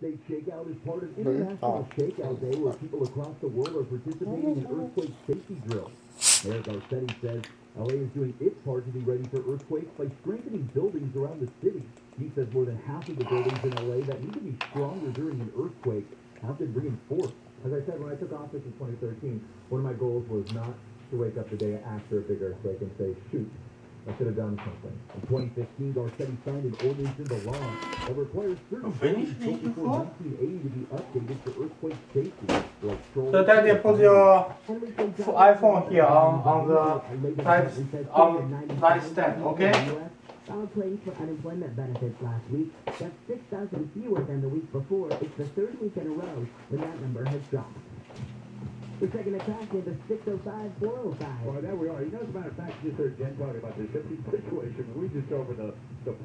Day Shakeout is part of International Shakeout Day, where people across the world are participating in earthquake safety drills. Mayor Garcetti says LA is doing its part to be ready for earthquakes by strengthening buildings around the city. He says more than half of the buildings in LA that need to be stronger during an earthquake have been reinforced. As I said, when I took office in 2013, one of my goals was not to wake up the day after a big earthquake and say, shoot, I should have done something. In 2015, Garcetti signed an ordinance into law that requires certain finish buildings built before 1980 to be updated for earthquake safety. Like So that you put your iPhone here on the nightstand, okay? Filed claims for unemployment benefits last week. That's 6,000 fewer than the week before. It's the third week in a row when that number has dropped. We're taking a crack into 605, 405. Well, there we are. You know, as a matter of fact, you just heard Jen talking about the shipping situation. We just over the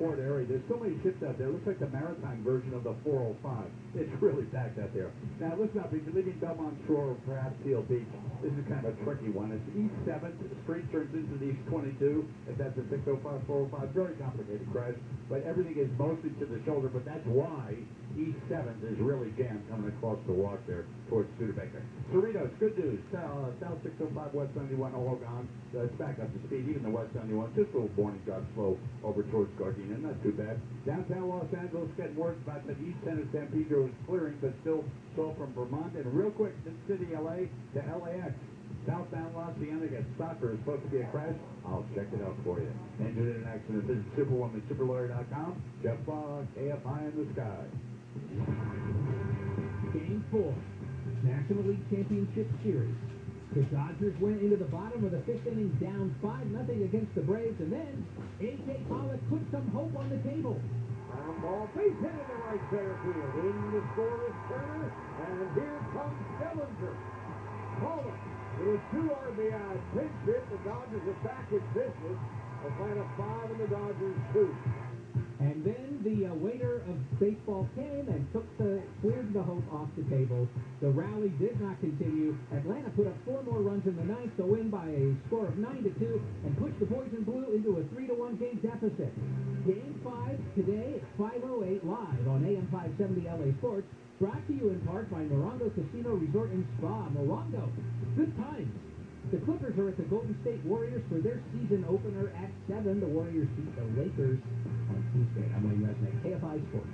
port area. There's so many ships out there. It looks like the maritime version of the 405. It's really packed out there. Now, listen up. If you're leaving Belmont Shore or perhaps Seal Beach, this is kind of a tricky one. It's East 7th. The street turns into the East 22. If that's a 605, 405, very complicated crash. But everything is mostly to the shoulder. But that's why East 7th is really jammed coming across the walk there towards Studebaker. Cerritos, good news. South 605, West 71, all gone. It's back up to speed. Even the West 71, just a little morning drop slow over towards Gardena. Not too bad. Downtown Los Angeles getting worse about the East End of San Pedro is clearing, but still slow from Vermont. And real quick, this city, LA to LAX. Southbound La Cienega gets soccer is supposed to be a crash. I'll check it out for you. Injured in an accident. Visit superwomansuperlawyer.com. Jeff Fogg, KFI in the sky. Game 4, National League Championship Series. The Dodgers went into the bottom of the fifth inning down 5-0 against the Braves, and then A.J. Pollock put some hope on the table. Ground ball, base hit in the right center field. In the scoreless Turner, and here comes Bellinger. Pollock with a 2 RBI pinch hit. The Dodgers are back in business. Atlanta 5 and the Dodgers 2. And then the waiter of baseball came and cleared the hope off the table. The rally did not continue. Atlanta put up 4 more runs in the ninth to win by a score of 9-2 and pushed the Boys in Blue into a 3-1 game deficit. Game 5 today at 5:08 live on AM 570 LA Sports. Brought to you in part by Morongo Casino Resort and Spa. Morongo, good times. The Clippers are at the Golden State Warriors for their season opener at 7. The Warriors beat the Lakers on Tuesday. I'm on USA KFI Sports.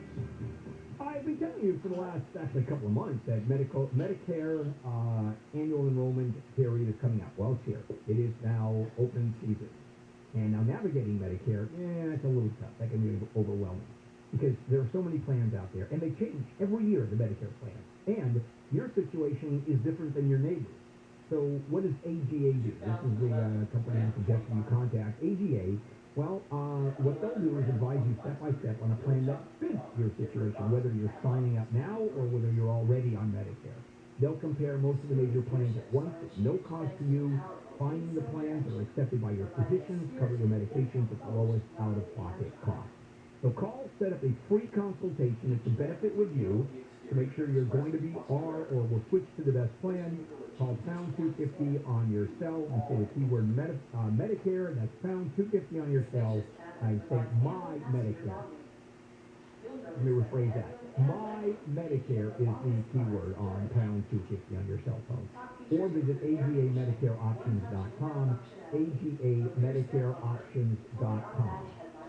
I've been telling you for the last, actually, couple of months that Medicare annual enrollment period is coming up. Well, it's here. It is now open season. And now navigating Medicare, it's a little tough. That can be overwhelming because there are so many plans out there. And they change every year, the Medicare plans. And your situation is different than your neighbor's. So what does AGA do? This is the company I'm suggesting you contact. AGA, well, what they'll do is advise you step by step on a plan that fits your situation, whether you're signing up now or whether you're already on Medicare. They'll compare most of the major plans at once at no cost to you, finding the plans that are accepted by your physicians, cover your medications at the lowest out-of-pocket cost. So call, set up a free consultation. It's a benefit with you to make sure you're going to be or will switch to the best plan. Call pound 250 on your cell and say the keyword Medicare. That's pound 250 on your cell and say My Medicare. Let me rephrase that. My Medicare is the keyword on pound 250 on your cell phone. Or visit AGAMedicareOptions.com, AGAMedicareOptions.com.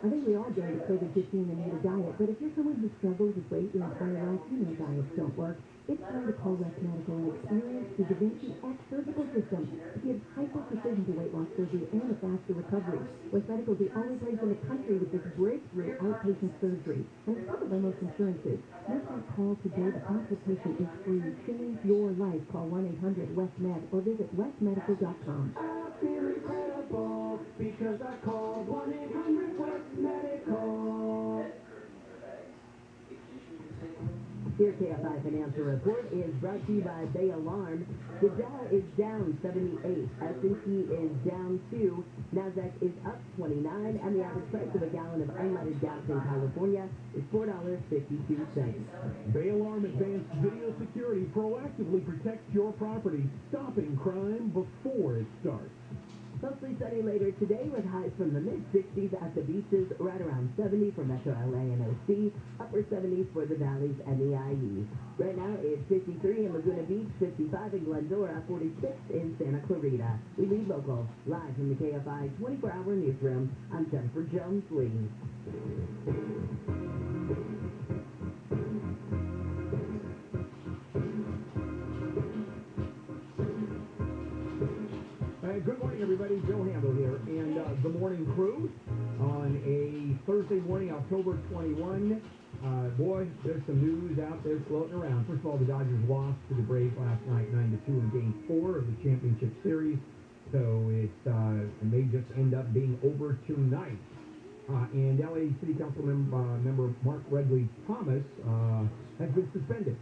I think we all during COVID-19 need a diet, but if you're someone who struggles with weight your entire life, you know diets don't work. It's time to call West Medical and experience the Da Vinci X surgical system to give hyper-precision to weight loss surgery and a faster recovery. West Medical is the only place in the country with this breakthrough outpatient surgery, and it's covered by most insurances. Make that call today. The consultation is free. Change your life. Call 1-800-WEST-MED or visit westmedical.com. I feel incredible because I called 1-800-WEST-MEDICAL. Your KFI Financial Report is brought to you by Bay Alarm. The Dow is down 78. S&P is down 2. NASDAQ is up 29. And the average price of a gallon of unleaded gas in California is $4.52. Bay Alarm Advanced Video Security proactively protects your property, stopping crime before it starts. Mostly sunny later today with highs from the mid-60s at the beaches, right around 70 for Metro LA and OC, upper 70s for the valleys and the IE. Right now it's 53 in Laguna Beach, 55 in Glendora, 46 in Santa Clarita. We lead local, live from the KFI 24-hour newsroom. I'm Jennifer Jones-Lee. Good morning, everybody. Joe Handel here, and the morning crew on a Thursday morning, October 21. Boy, there's some news out there floating around. First of all, the Dodgers lost to the Braves last night, 9-2 in Game 4 of the championship series. So it may just end up being over tonight. And LA City Council member Mark Redley Thomas has been suspended.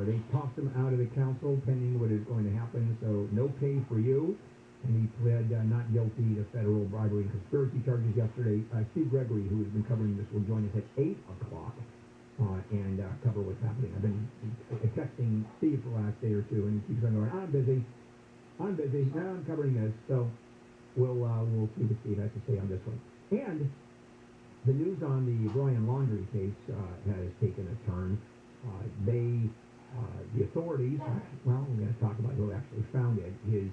They tossed him out of the council pending what is going to happen. So no pay for you. And he pled not guilty to federal bribery and conspiracy charges yesterday. Steve Gregory, who has been covering this, will join us at 8 o'clock and cover what's happening. I've been texting Steve for the last day or two, and he keeps on going, I'm busy. Now I'm covering this. So we'll see what Steve has to say on this one. And the news on the Brian Laundrie case has taken a turn. The authorities, well, we're going to talk about who actually found it. His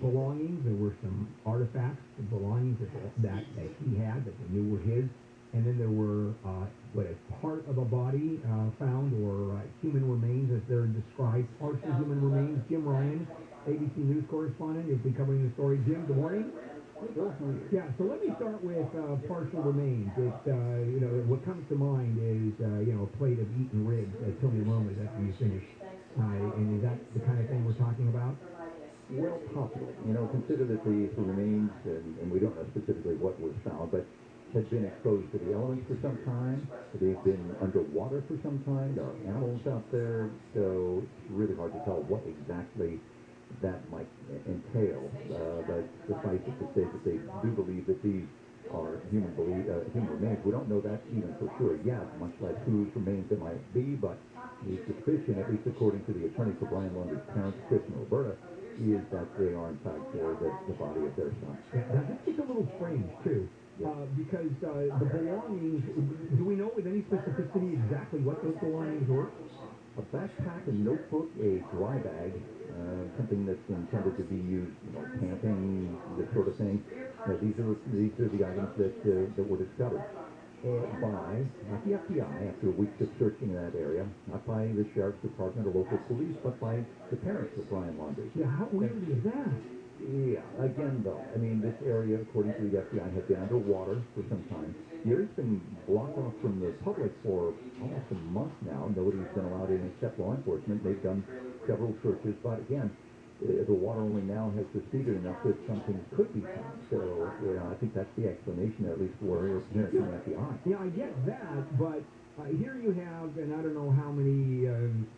belongings, there were some artifacts, belongings that he had that they knew were his, and then there were a part of a body found, or human remains as they're described, partial human remains. Jim Ryan, ABC News correspondent, is covering the story. Jim, good morning. Yeah, so let me start with partial remains. What comes to mind is a plate of eaten ribs at Tony Roma's after you finish. And is that the kind of thing we're talking about? Well, possibly. Consider that the remains, and we don't know specifically what was found, but had been exposed to the elements for some time. They've been underwater for some time. There are animals out there, so it's really hard to tell what exactly that might entail. But suffice it to say that they do believe that these are human remains. We don't know that even for sure yet, much less whose remains it might be, but the suspicion, at least according to the attorney for Brian Laundrie's parents, Chris and Roberta, is that they are in fact the body of their son. Yeah, that gets a little strange too, because the belongings. Do we know with any specificity exactly what those belongings were? A backpack, a notebook, a dry bag, something that's intended to be used, camping, this sort of thing. These are the items that were discovered by not the FBI after weeks of searching in that area, not by the sheriff's department or local police, but by the parents of Brian Laundrie. Yeah, how weird is that? Yeah, again though, this area, according to the FBI, had been underwater for some time. The area's been blocked off from the public for almost a month now. Nobody's been allowed in except law enforcement. They've done several searches, but again, the water only now has receded enough that something could be found. So I think that's the explanation, at least for the FBI. Yeah, I get that, but here you have, and I don't know how many,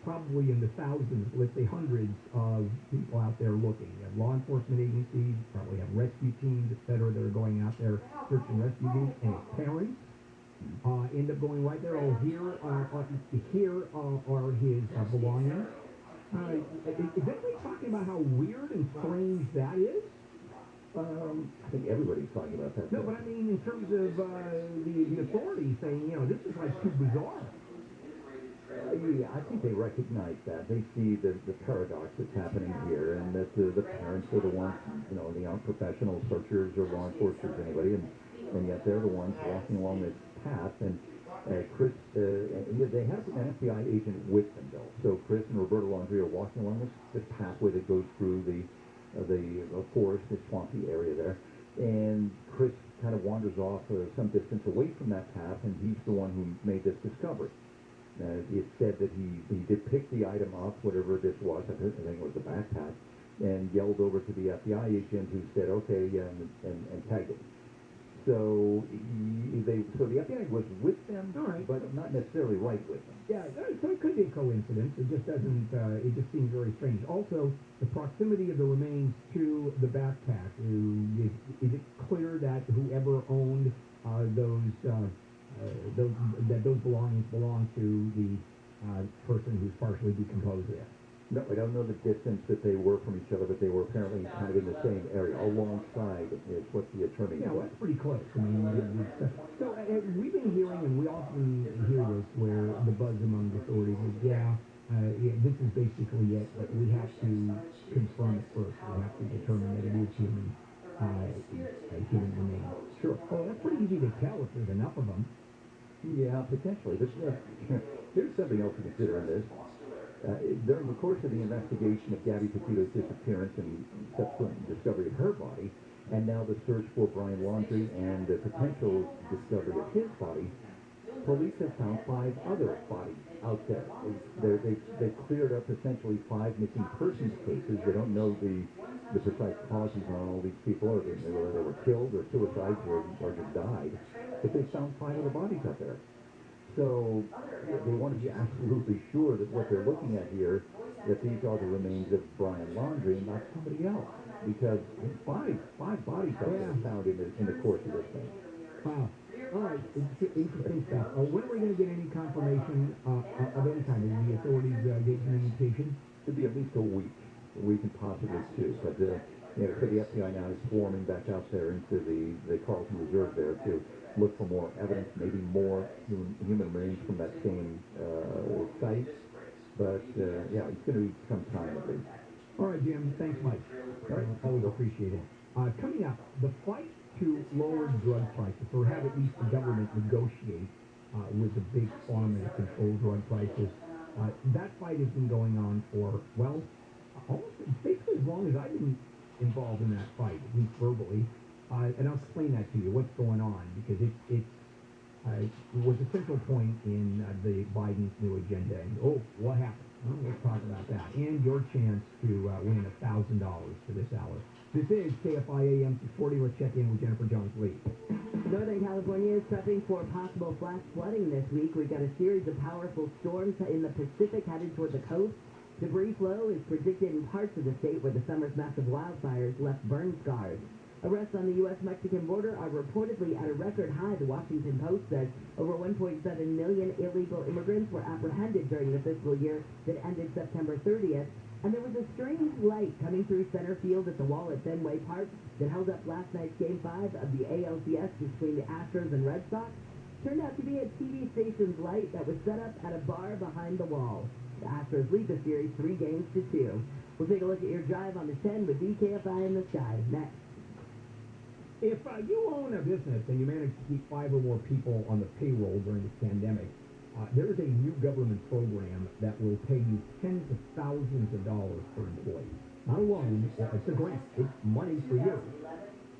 probably in the thousands, let's say hundreds of people out there looking. You have law enforcement agencies, probably have rescue teams, et cetera, that are going out there searching rescue teams, and his parents end up going right there. Oh, here are his belongings. Is anybody talking about how weird and strange that is? I think everybody's talking about that. No, but I mean in terms of the authorities saying, this is like too bizarre. Yeah, I think they recognize that. They see the paradox that's happening here, and that the parents are the ones, they aren't professional searchers or law enforcers, anybody, and yet they're the ones walking along this path. And Chris, they have an FBI agent with them, though. So Chris and Roberta Laundrie are walking along this pathway that goes through the forest, the swampy area there. And Chris kind of wanders off some distance away from that path, and he's the one who made this discovery. It's said that he did pick the item up, whatever this was, I think it was a backpack, and yelled over to the FBI agent, who said, okay, and tagged it. So the FBI was with them, right, but not necessarily right with them. Yeah, so it could be a coincidence. It just doesn't. It just seems very strange. Also, the proximity of the remains to the backpack. Is it clear that whoever owned those belongings belong to the person who's partially decomposed there? No, I don't know the distance that they were from each other, but they were apparently kind of in the same area, alongside is what the attorney Yeah, well, said. that's pretty close. I mean, we've been hearing, and we often hear this, where the buzz among the authorities is, this is basically it, but we have to confirm it first. We have to determine that it is human, human remains. Sure. Well, that's pretty easy to tell if there's enough of them. Yeah, potentially. But here's something else to consider in this. During the course of the investigation of Gabby Petito's disappearance and subsequent discovery of her body, and now the search for Brian Laundrie and the potential discovery of his body, police have found 5 other bodies out there. They've cleared up essentially 5 missing persons cases. They don't know the precise causes on all these people, or whether they were killed or suicides or just died. But they found 5 other bodies out there. So they want to be absolutely sure that what they're looking at here, that these are the remains of Brian Laundrie and not somebody else. Because 5 bodies out there found in the course of this thing. Wow. All right, interesting stuff. When are we going to get any confirmation of any kind? Is the authorities gave an indication? It'd be at least a week and possibly 2. But so the FBI now is swarming back out there into the Carlton Reserve there to look for more evidence, maybe more human remains from that same site. But it's going to be some time at least. All right, Jim. Thanks, Mike. All right. Always appreciate it. Coming up, the fight to lower drug prices, or have at least the government negotiate with the big pharma to control drug prices. That fight has been going on for, almost basically as long as I've been involved in that fight, at least verbally. And I'll explain that to you, what's going on, because it was a central point in the Biden's new agenda. And, what happened? Well, let's talk about that. And your chance to win $1,000 for this hour. This is KFI AM 640. Let's check in with Jennifer Jones-Lee. Northern California is prepping for possible flash flooding this week. We've got a series of powerful storms in the Pacific headed toward the coast. Debris flow is predicted in parts of the state where the summer's massive wildfires left burn scars. Arrests on the U.S.-Mexican border are reportedly at a record high. The Washington Post says over 1.7 million illegal immigrants were apprehended during the fiscal year that ended September 30th. And there was a strange light coming through center field at the wall at Fenway Park that held up last night's Game 5 of the ALCS between the Astros and Red Sox. Turned out to be a TV station's light that was set up at a bar behind the wall. The Astros lead the series 3-2. We'll take a look at your drive on the 10 with DKFI in the sky next. If you own a business and you manage to keep 5 or more people on the payroll during this pandemic, there is a new government program that will pay you tens of thousands of dollars per employee. Not a loan, it's a grant. It's money for you.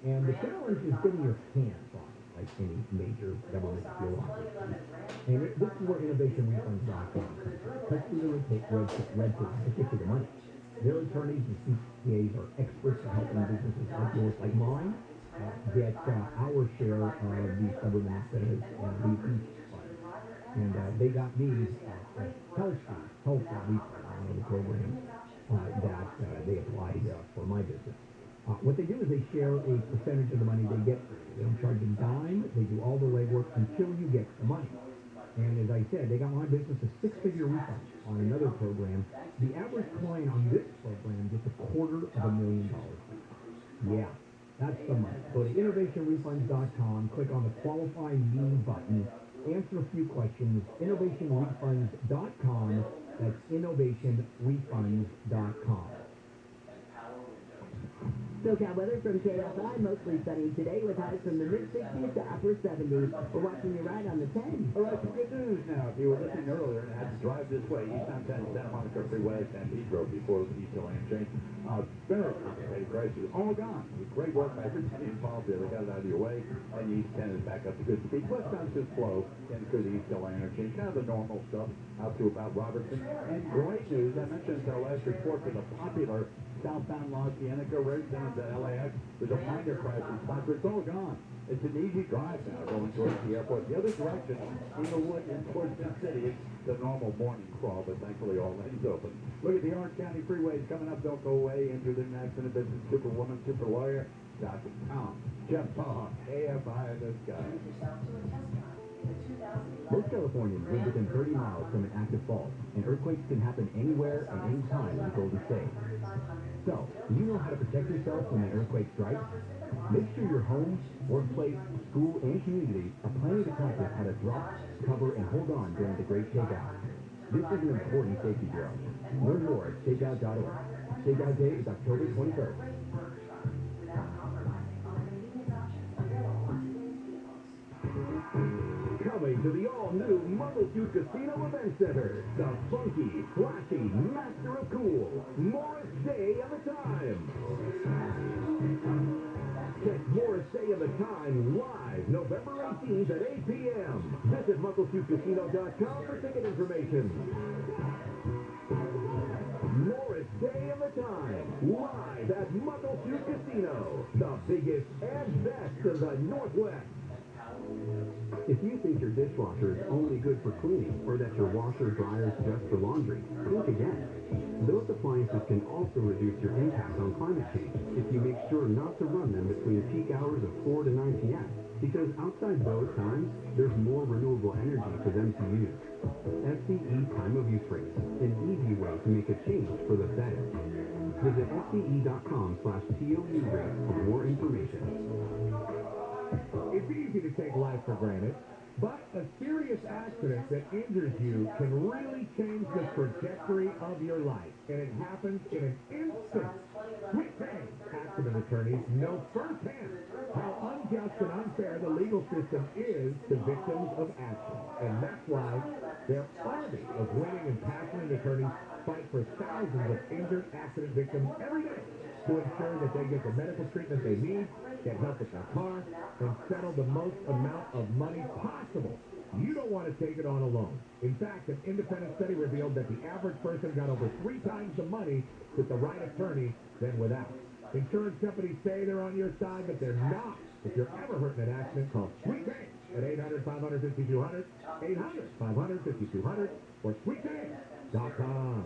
And the challenge is getting your hands on it, like any major government bureaucracy. And this is where innovationrefunds.com comes in. Cut through the red tape to get you the money. Their attorneys and CPAs are experts in helping businesses like yours, like mine, get our share of these government incentives and refunds. And they got me health refund, one of the programs that they applied for my business. What they do is they share a percentage of the money they get. They don't charge a dime. They do all the legwork until you get the money. And as I said, they got my business a 6-figure refund on another program. The average client on this program gets $250,000. Yeah. That's the money. Go to innovationrefunds.com, click on the Qualify Me button, answer a few questions. Innovationrefunds.com. That's innovationrefunds.com. SoCal weather from KFI, mostly sunny today with highs from the mid-60s to upper 70s. We're watching your ride on the 10. All right, some good news now. If you were listening earlier and had to drive this way, eastbound 10 Santa Monica Freeway, San Pedro before the East Lane change, very complicated prices, all gone. Great work by everybody involved there. They got it out of your way, and the East 10 is back up to good speed. Westbound just slow in through the East Lane interchange, kind of the normal stuff out to about Robertson. And great news, I mentioned our last report for the popular southbound Los Angeles right down to LAX. There's a minor crash in spots, but it's all gone. It's an easy drive now going towards the airport. The other direction, Inglewood and towards the city, it's the normal morning crawl, but thankfully all lanes open. Look at the Orange County freeways coming up. Don't go away. Injured in an accident business, superwoman, super lawyer, Dr. Tom, Jeff Paul, AFI in the sky. Most Californians live within 30 miles from an active fault, and earthquakes can happen anywhere and anytime in the Golden State. So, do you know how to protect yourself when an earthquake strikes? Make sure your home, workplace, school, and community are planning to practice how to drop, cover, and hold on during the Great Shakeout. This is an important safety drill. Learn more at shakeout.org. Shakeout Day is October 21st. Coming to the all-new Mottleshoot Casino Event Center, the funky, flashy master of cool, Morris Day of the Time. Catch Morris Day of the Time live November 18th at 8 p.m. Visit MuckleshootCasino.com for ticket information. Morris Day of the Time, live at Muggleshoot Casino, the biggest and best in the Northwest. If you think your dishwasher is only good for cleaning, or that your washer dryer is just for laundry, think again. Those appliances can also reduce your impact on climate change if you make sure not to run them between peak hours of 4 to 9 p.m. Because outside those times, there's more renewable energy for them to use. SCE Time of Use Rates, an easy way to make a change for the better. Visit SCE.com/TOU rates for more information. It's easy to take life for granted, but a serious accident that injures you can really change the trajectory of your life, and it happens in an instant. Weekday accident attorneys know firsthand how unjust and unfair the legal system is to victims of accident, and that's why their army of winning and passionate attorneys fight for thousands of injured accident victims every day to ensure that they get the medical treatment they need, get help with their car, and settle the most amount of money possible. You don't want to take it on alone. In fact, an independent study revealed that the average person got over 3 times the money with the right attorney than without. Insurance companies say they're on your side, but they're not. If you're ever hurt in an accident, call Sweet Pay at 800-500-5200, 800-500-5200, or sweetpay.com.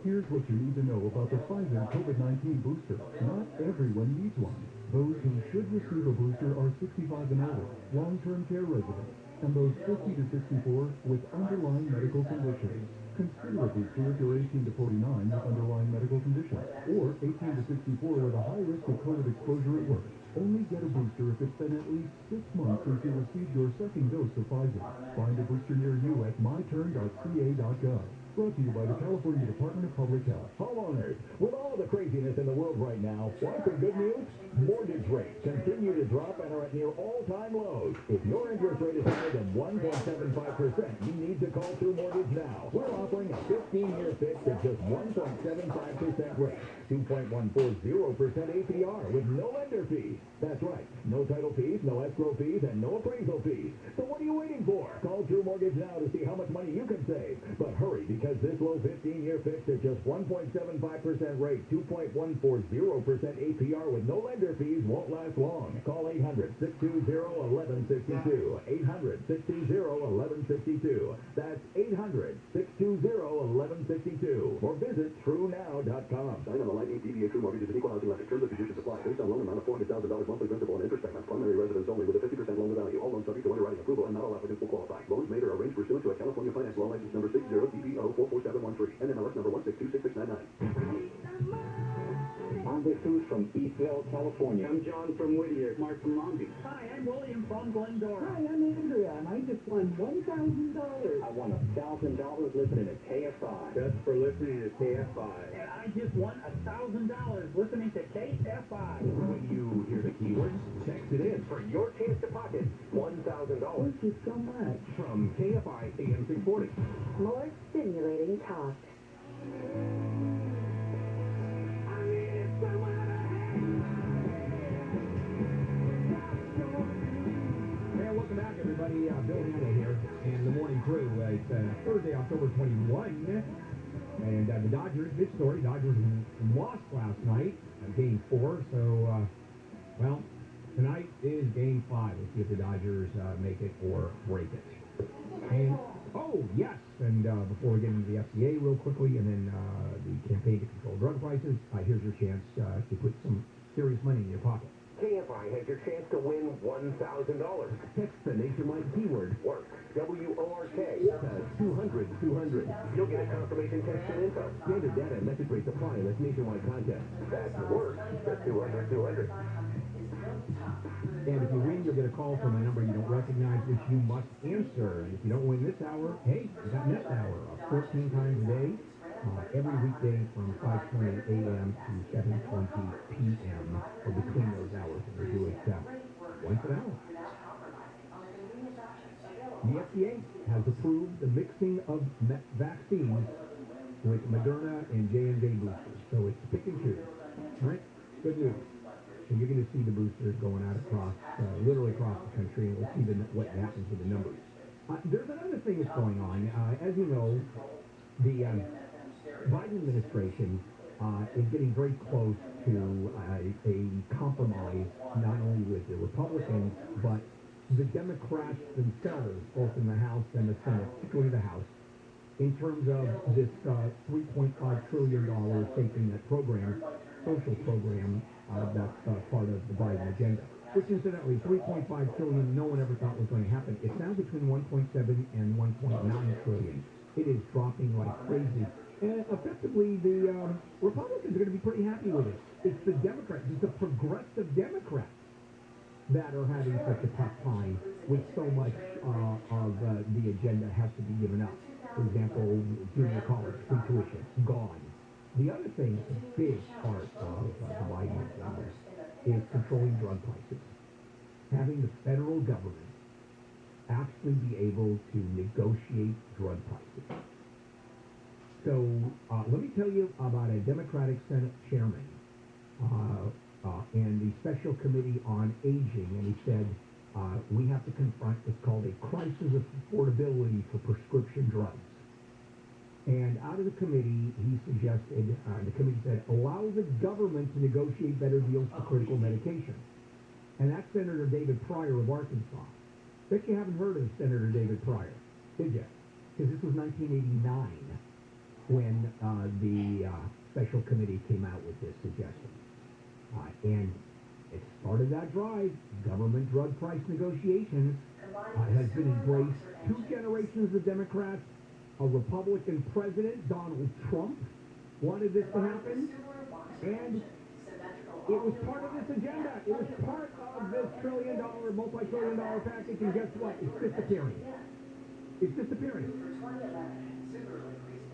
Here's what you need to know about the Pfizer COVID-19 booster. Not everyone needs one. Those who should receive a booster are 65 and older, long-term care residents, and those 50 to 64 with underlying medical conditions. Consider a booster if you're 18 to 49 with underlying medical conditions, or 18 to 64 with a high risk of COVID exposure at work. Only get a booster if it's been at least 6 months since you received your second dose of Pfizer. Find a booster near you at myturn.ca.gov. Brought to you by the California Department of Public Health. Homeowners, with all the craziness in the world right now, want some good news? Mortgage rates continue to drop and are at near all-time lows. If your interest rate is higher than 1.75%, you need to call True Mortgage now. We're offering a 15-year fix at just 1.75% rate, 2.140% APR with no lender fees. That's right, no title fees, no escrow fees, and no appraisal fees. So what are you waiting for? Call True Mortgage now to see how much money you can save. But hurry, because this low 15-year fix at just 1.75% rate, 2.140% APR with no lender fees won't last long. Call 800-620-1162. 800-620-1162. That's 800-620-1162. Or visit TrueNow.com. Sign on the line DBA True Mortgage is an equal housing lender. Terms and conditions apply. Based on loan amount of $400,000 monthly principal and interest payments. Primary residence only with a 50% loan to value. All loans subject to underwriting approval and not all applicants will qualify. Loans made or arranged pursuant to a California Finance Law License number 60-DPO-44713. NMLS number 1626699. I'm Jesus from Eastville, California. I'm John from Whittier. Mark from Long Beach. Hi, I'm William from Glendora. Hi, I'm Andrea, and I just won $1,000. I won $1,000 listening to KFI. Just for listening to KFI. And I just won $1,000 listening to KFI. When you hear the keywords, text it in for your chance to pocket $1,000 Thank you so much. from KFI AM 640. More stimulating talk. Hey, welcome back, everybody. Bill Handel here, and the morning crew. It's Thursday, October 21, and the Dodgers, this story, Dodgers lost last night, Game 4, so, well, tonight is Game 5. Let's see if the Dodgers make it or break it. And, oh, yes, and before we get into the FCA real quickly, and then the campaign to control drug prices, here's your chance to put some serious money in your pocket. KFI has your chance to win $1,000. Text the nationwide keyword Work. WORK. to 200-200. You'll get a confirmation text and info. Standard data and message rates apply in this nationwide contest. That's work. That's 200-200. And if you win, you'll get a call from a number you don't recognize, which you must answer. And if you don't win this hour, hey, you got next hour, 14 times a day, every weekday from 5:20 a.m. to 7:20 p.m. or between those hours. And we do it once an hour. The FDA has approved the mixing of vaccines with Moderna and J&J boosters. So it's pick and choose. All right? Good news. So you're going to see the boosters going out across, literally across the country, and we'll see what happens with the numbers. There's another thing that's going on. As you know, the Biden administration is getting very close to a compromise, not only with the Republicans, but the Democrats themselves, both in the House and the Senate, particularly the House, in terms of this $3.5 trillion safety net program, social program, that's part of the Biden agenda. Which incidentally, $3.5 trillion, no one ever thought was going to happen. It's now between $1.7 and $1.9 trillion. It is dropping like crazy. And effectively, the Republicans are going to be pretty happy with it. It's the Democrats, it's the progressive Democrats that are having such a tough time with so much of the agenda has to be given up. For example, junior college, free tuition, gone. The other thing, a big part of the Biden agenda is controlling drug prices. Having the federal government actually be able to negotiate drug prices. So let me tell you about a Democratic Senate chairman and the Special Committee on Aging, and he said, we have to confront what's called a crisis of affordability for prescription drugs. And out of the committee, he suggested, the committee said, allow the government to negotiate better deals for critical medication. And that's Senator David Pryor of Arkansas. Bet you haven't heard of Senator David Pryor, did you? Because this was 1989 when the special committee came out with this suggestion. And it started that drive. Government drug price negotiations has been embraced. 2 generations of Democrats. A Republican president, Donald Trump, wanted this to happen, and it was part of this agenda. It was part of this trillion-dollar, multi-trillion-dollar package, and guess what? It's disappearing. It's disappearing.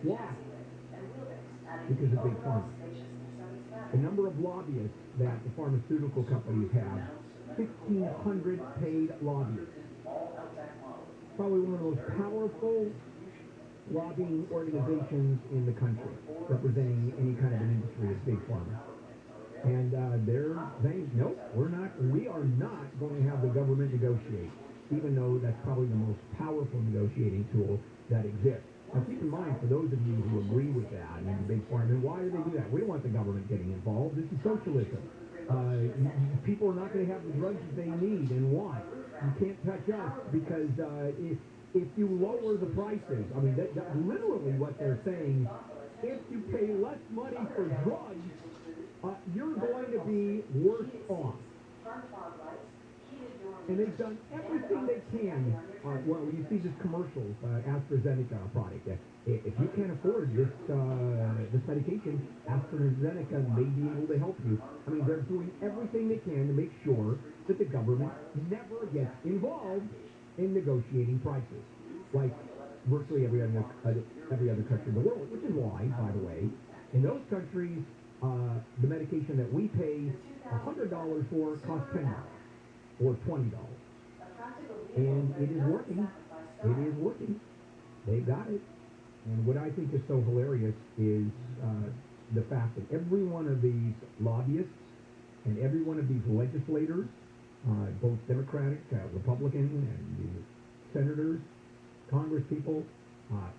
Why? Because of big pharma. The number of lobbyists that the pharmaceutical companies have, 1,500 paid lobbyists. Probably one of the most powerful lobbying organizations in the country, representing any kind of an industry is big pharma. And they're saying, nope, we are not going to have the government negotiate, even though that's probably the most powerful negotiating tool that exists. Now keep in mind, for those of you who agree with that, and big pharma, why do they do that? We don't want the government getting involved. This is socialism. People are not going to have the drugs that they need and want. You can't touch us because if you lower the prices, I mean, that's literally what they're saying. If you pay less money for drugs, you're going to be worse off. And they've done everything they can. Well, you see this commercials, AstraZeneca product. If you can't afford this medication, AstraZeneca may be able to help you. I mean, they're doing everything they can to make sure that the government never gets involved in negotiating prices, like virtually every other country in the world, which is why, by the way, in those countries, the medication that we pay $100 for costs $10 or $20. And it is working. It is working. They've got it. And what I think is so hilarious is the fact that every one of these lobbyists and every one of these legislators, both Democratic, Republican, and the senators, Congress people,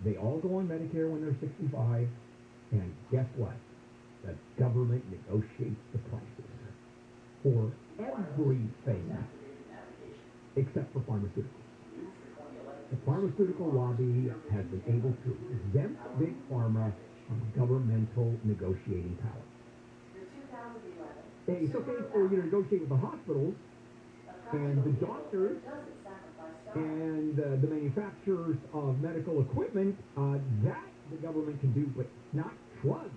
they all go on Medicare when they're 65, and guess what? The government negotiates the prices for everything except for pharmaceuticals. The pharmaceutical lobby has been able to exempt big pharma from governmental negotiating power. it's okay for you to negotiate with the hospitals and the doctors and the manufacturers of medical equipment, that the government can do, but not drugs.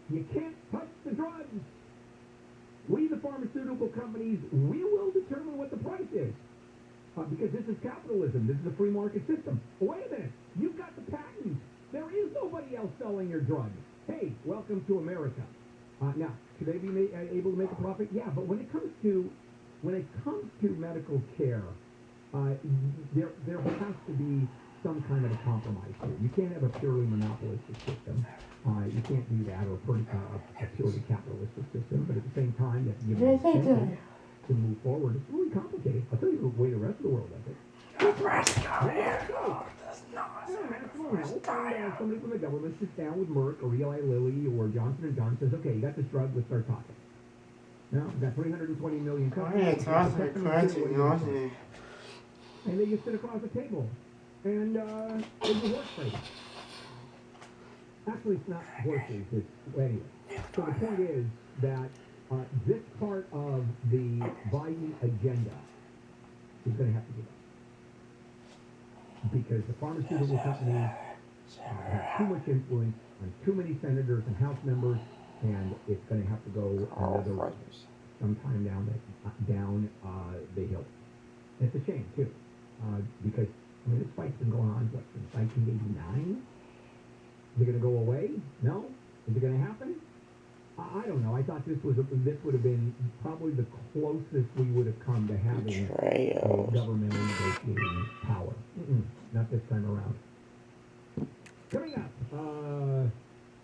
You can't touch the drugs. We, the pharmaceutical companies, we will determine what the price is. Because this is capitalism. This is a free market system. Oh, wait a minute. You've got the patent. There is nobody else selling your drug. Hey, welcome to America. Now, should they be able to make a profit? Yeah, but when it comes to medical care, there has to be some kind of a compromise here. You can't have a purely monopolistic system. You can't do that, or a purely capitalistic system. But at the same time, you have to give them incentive to move forward. It's really complicated. I'll tell you the way the rest of the world does it. Somebody from the government sits down with Merck or Eli Lilly or Johnson & Johnson, says, okay, you got this drug, let's start talking. Now, we've got 320 million customers. And they just sit across the table. And they do horse trading. Actually, it's not horses, it's anyway. So the point is that this part of the Biden agenda is going to have to give up. Because the pharmaceutical companies have too much influence on too many senators and House members, and it's going to have to go another way sometime down the hill. And it's a shame, too, because, I mean, this fight's been going on, since 1989? Is it going to go away? No? Is it going to happen? I don't know. I thought this would have been probably the closest we would have come to having a governmental negotiating power. Not this time around. Coming up,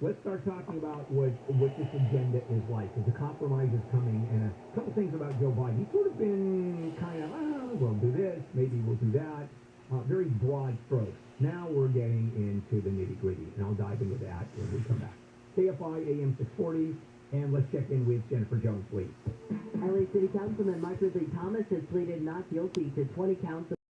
let's start talking about what this agenda is like. As a compromise is coming, and a couple things about Joe Biden. He's sort of been kind of, we'll do this, maybe we'll do that. Very broad strokes. Now we're getting into the nitty-gritty, and I'll dive into that when we come back. KFI AM 640, and let's check in with Jennifer Jones, please. LA City Councilman Mark Ridley Thomas has pleaded not guilty to 20 counts of